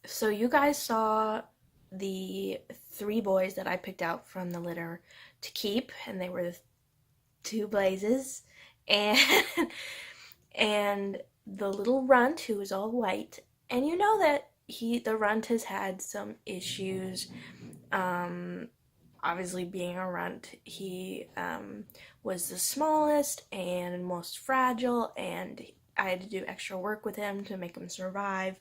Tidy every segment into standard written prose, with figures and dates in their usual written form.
So you guys saw the three boys that I picked out from the litter to keep, and they were the two blazes, and and the little runt who was all white. And you know that the runt has had some issues. Um, Obviously, being a runt, he was the smallest and most fragile, and I had to do extra work with him to make him survive.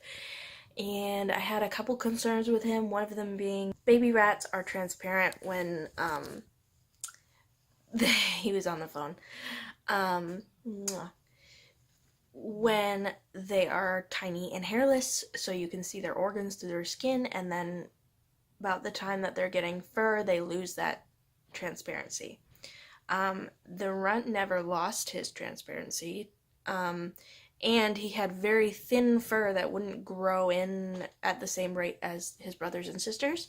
And I had a couple concerns with him, one of them being baby rats are transparent when he was on the phone. Um, when they are tiny and hairless, so you can see their organs through their skin, and then about the time that they're getting fur, they lose that transparency. The runt never lost his transparency, and he had very thin fur that wouldn't grow in at the same rate as his brothers and sisters,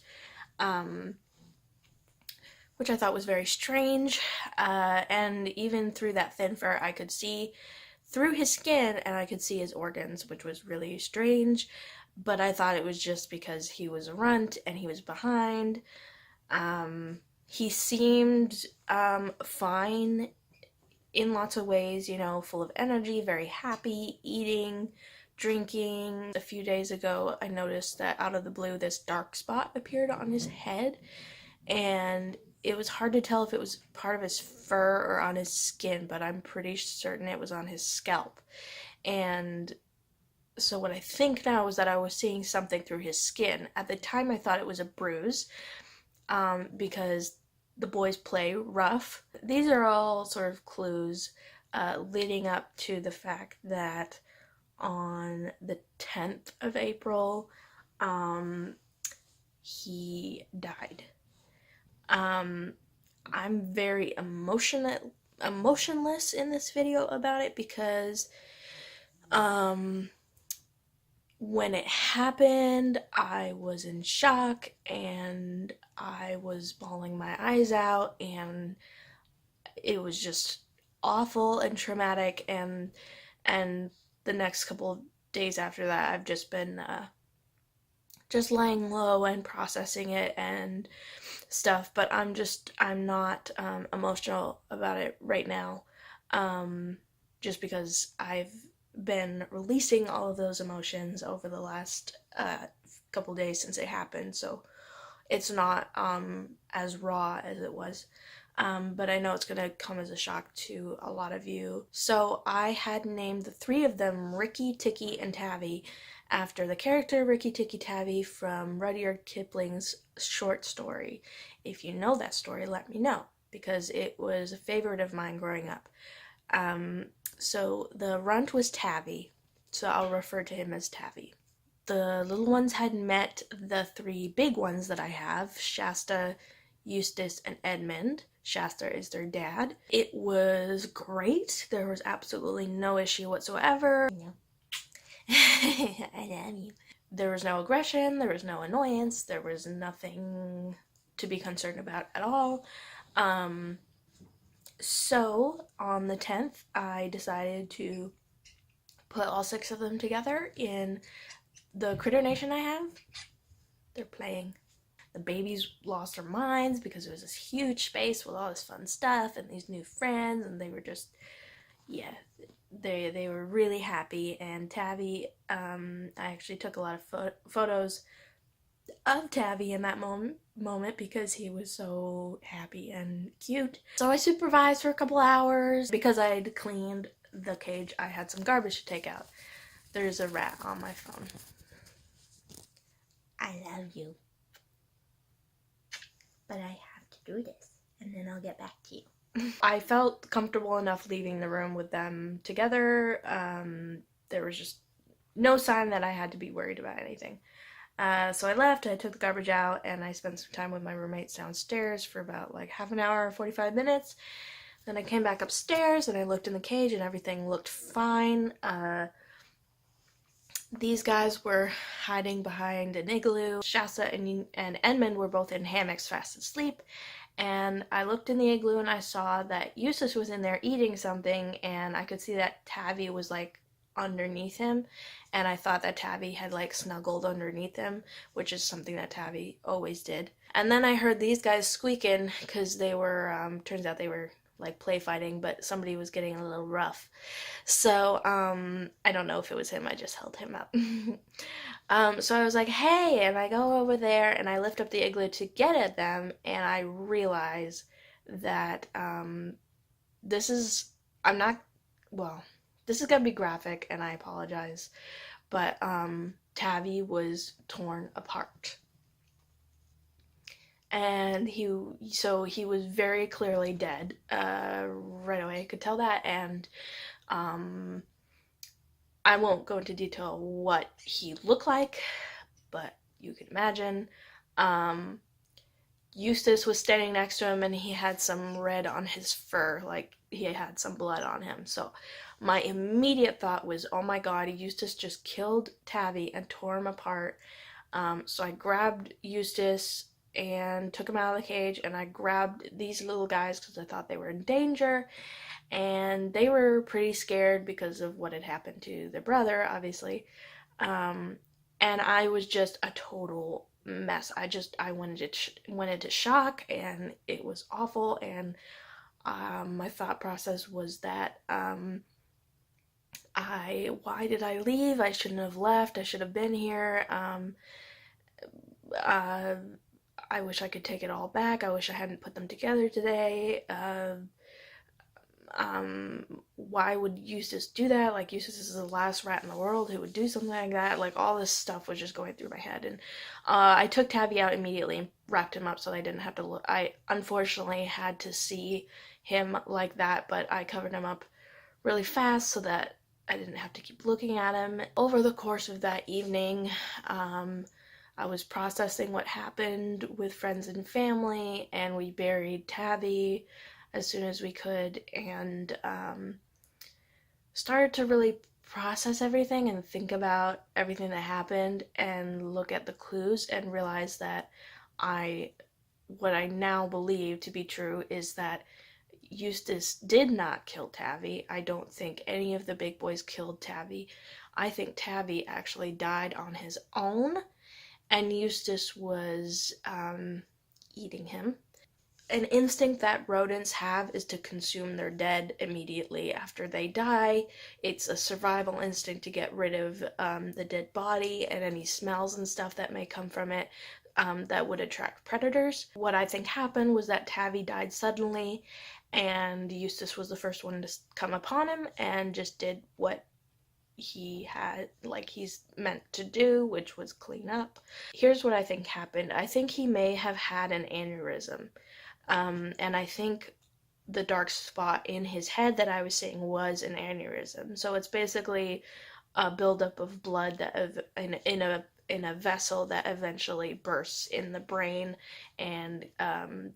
um, which I thought was very strange. And even through that thin fur, I could see through his skin and I could see his organs, which was really strange. But I thought it was just because he was a runt and he was behind. He seemed fine in lots of ways, full of energy, very happy, eating, drinking. A few days ago, I noticed that out of the blue, this dark spot appeared on his head, and it was hard to tell if it was part of his fur or on his skin, but I'm pretty certain it was on his scalp. And so what I think now is that I was seeing something through his skin. At the time, I thought it was a bruise, because the boys play rough. These are all sort of clues leading up to the fact that on the 10th of April, he died. I'm very emotionless in this video about it because when it happened, I was in shock and I was bawling my eyes out, and it was just awful and traumatic. And the next couple of days after that, I've just been just lying low and processing it and stuff. But I'm not emotional about it right now, just because I've been releasing all of those emotions over the last couple days since it happened, so it's not as raw as it was. But I know it's gonna come as a shock to a lot of you. So I had named the three of them Rikki, Tikki, and Tavi after the character Rikki Tikki Tavi from Rudyard Kipling's short story. If you know that story, let me know, because it was a favorite of mine growing up. So the runt was Tavi, so I'll refer to him as Tavi. The little ones had met the three big ones that I have, Shasta, Eustace, and Edmund. Shasta is their dad. It was great. There was absolutely no issue whatsoever. I love you. There was no aggression, there was no annoyance, there was nothing to be concerned about at all. So on the 10th, I decided to put all six of them together in the critter nation I have. They're playing. The babies lost their minds because it was this huge space with all this fun stuff and these new friends, and they were just, yeah, they were really happy. And Tavi, I actually took a lot of photos of Tavi in that moment because he was so happy and cute. So I supervised for a couple hours. Because I had cleaned the cage, I had some garbage to take out. There's a rat on my phone. I love you. But I have to do this, and then I'll get back to you. I felt comfortable enough leaving the room with them together. There was just no sign that I had to be worried about anything. So I left, I took the garbage out, and I spent some time with my roommates downstairs for about like half an hour, 45 minutes. Then I came back upstairs and I looked in the cage and everything looked fine. These guys were hiding behind an igloo. Shasta and Edmund were both in hammocks fast asleep. And I looked in the igloo and I saw that Eustace was in there eating something, and I could see that Tavi was like underneath him, and I thought that Tabby had like snuggled underneath him, which is something that Tabby always did. And then I heard these guys squeaking because they were, turns out they were like play fighting, but somebody was getting a little rough. So, I don't know if it was him, I just held him up. So I was like, hey, and I go over there and I lift up the igloo to get at them, and I realize that, this is, I'm not, well, this is gonna be graphic and I apologize, but, Tabby was torn apart. And he was very clearly dead, right away, I could tell that, and, um, I won't go into detail what he looked like, but you can imagine. Um, Eustace was standing next to him and he had some red on his fur, like he had some blood on him. So my immediate thought was, oh my god, Eustace just killed Tabby and tore him apart. So I grabbed Eustace and took him out of the cage, and I grabbed these little guys because I thought they were in danger, and they were pretty scared because of what had happened to their brother, obviously. Um, and I was just a total mess. I went into shock, and it was awful. And my thought process was that, why did I leave? I shouldn't have left. I should have been here. Uh, I wish I could take it all back. I wish I hadn't put them together today. Why would Eustace do that? Like, Eustace is the last rat in the world who would do something like that. Like, all this stuff was just going through my head. And I took Tabby out immediately and wrapped him up so I didn't have to look. I unfortunately had to see him like that, but I covered him up really fast so that I didn't have to keep looking at him. Over the course of that evening, I was processing what happened with friends and family, and we buried Tabby as soon as we could, and started to really process everything and think about everything that happened and look at the clues and realize that what I now believe to be true is that Eustace did not kill Tabby. I don't think any of the big boys killed Tabby. I think Tabby actually died on his own, and Eustace was eating him. An instinct that rodents have is to consume their dead immediately after they die. It's a survival instinct to get rid of the dead body and any smells and stuff that may come from it, that would attract predators. What I think happened was that Tabby died suddenly, and Eustace was the first one to come upon him and just did what he's meant to do, which was clean up. Here's what I think happened. I think he may have had an aneurysm. And I think the dark spot in his head that I was seeing was an aneurysm. So it's basically a buildup of blood that in a vessel that eventually bursts in the brain and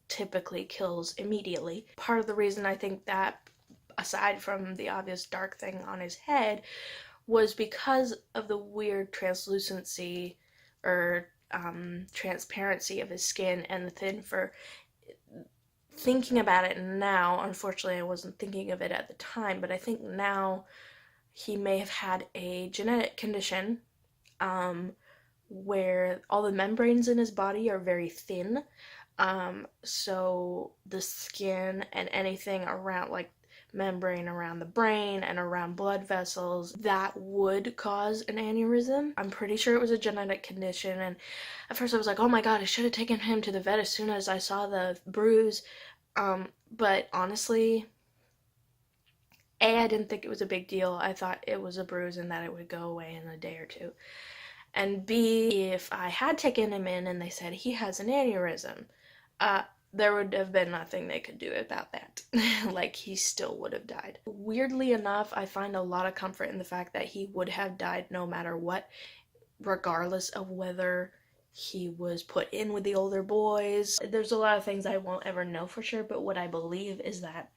typically kills immediately. Part of the reason I think that, aside from the obvious dark thing on his head, was because of the weird translucency or transparency of his skin and the thin fur. Thinking about it now, unfortunately I wasn't thinking of it at the time, but I think now he may have had a genetic condition, where all the membranes in his body are very thin, so the skin and anything around, like membrane around the brain and around blood vessels, that would cause an aneurysm. I'm pretty sure it was a genetic condition, and at first I was like, oh my god, I should have taken him to the vet as soon as I saw the bruise. But honestly, I didn't think it was a big deal. I thought it was a bruise and that it would go away in a day or two. And B, if I had taken him in and they said he has an aneurysm, there would have been nothing they could do about that. Like, he still would have died. Weirdly enough, I find a lot of comfort in the fact that he would have died no matter what, regardless of whether he was put in with the older boys. There's a lot of things I won't ever know for sure, but what I believe is that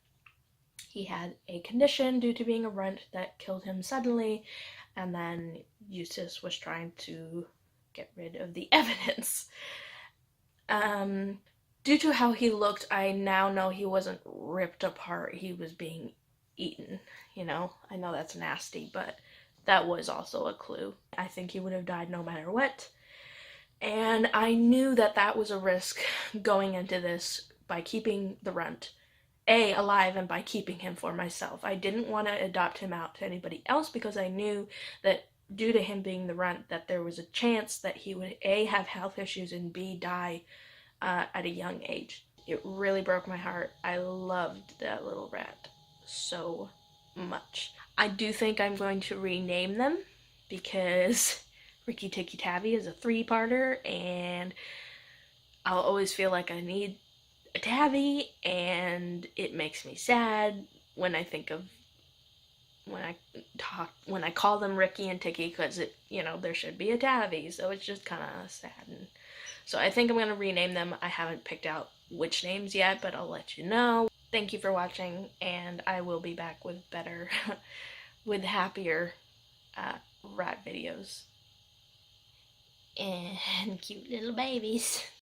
he had a condition due to being a runt that killed him suddenly, and then Eustace was trying to get rid of the evidence. Due to how he looked, I now know he wasn't ripped apart, he was being eaten, you know? I know that's nasty, but that was also a clue. I think he would have died no matter what. And I knew that that was a risk going into this by keeping the runt alive and by keeping him for myself. I didn't want to adopt him out to anybody else because I knew that due to him being the runt that there was a chance that he would have health issues and die at a young age. It really broke my heart. I loved that little rat so much. I do think I'm going to rename them because Rikki Tikki Tavi is a 3-parter, and I'll always feel like I need a Tavi, and it makes me sad when I think of when I call them Rikki and Tikki, because there should be a Tavi, so it's just kind of sad. And so I think I'm gonna rename them. I haven't picked out which names yet, but I'll let you know. Thank you for watching, and I will be back with better, with happier rat videos and cute little babies.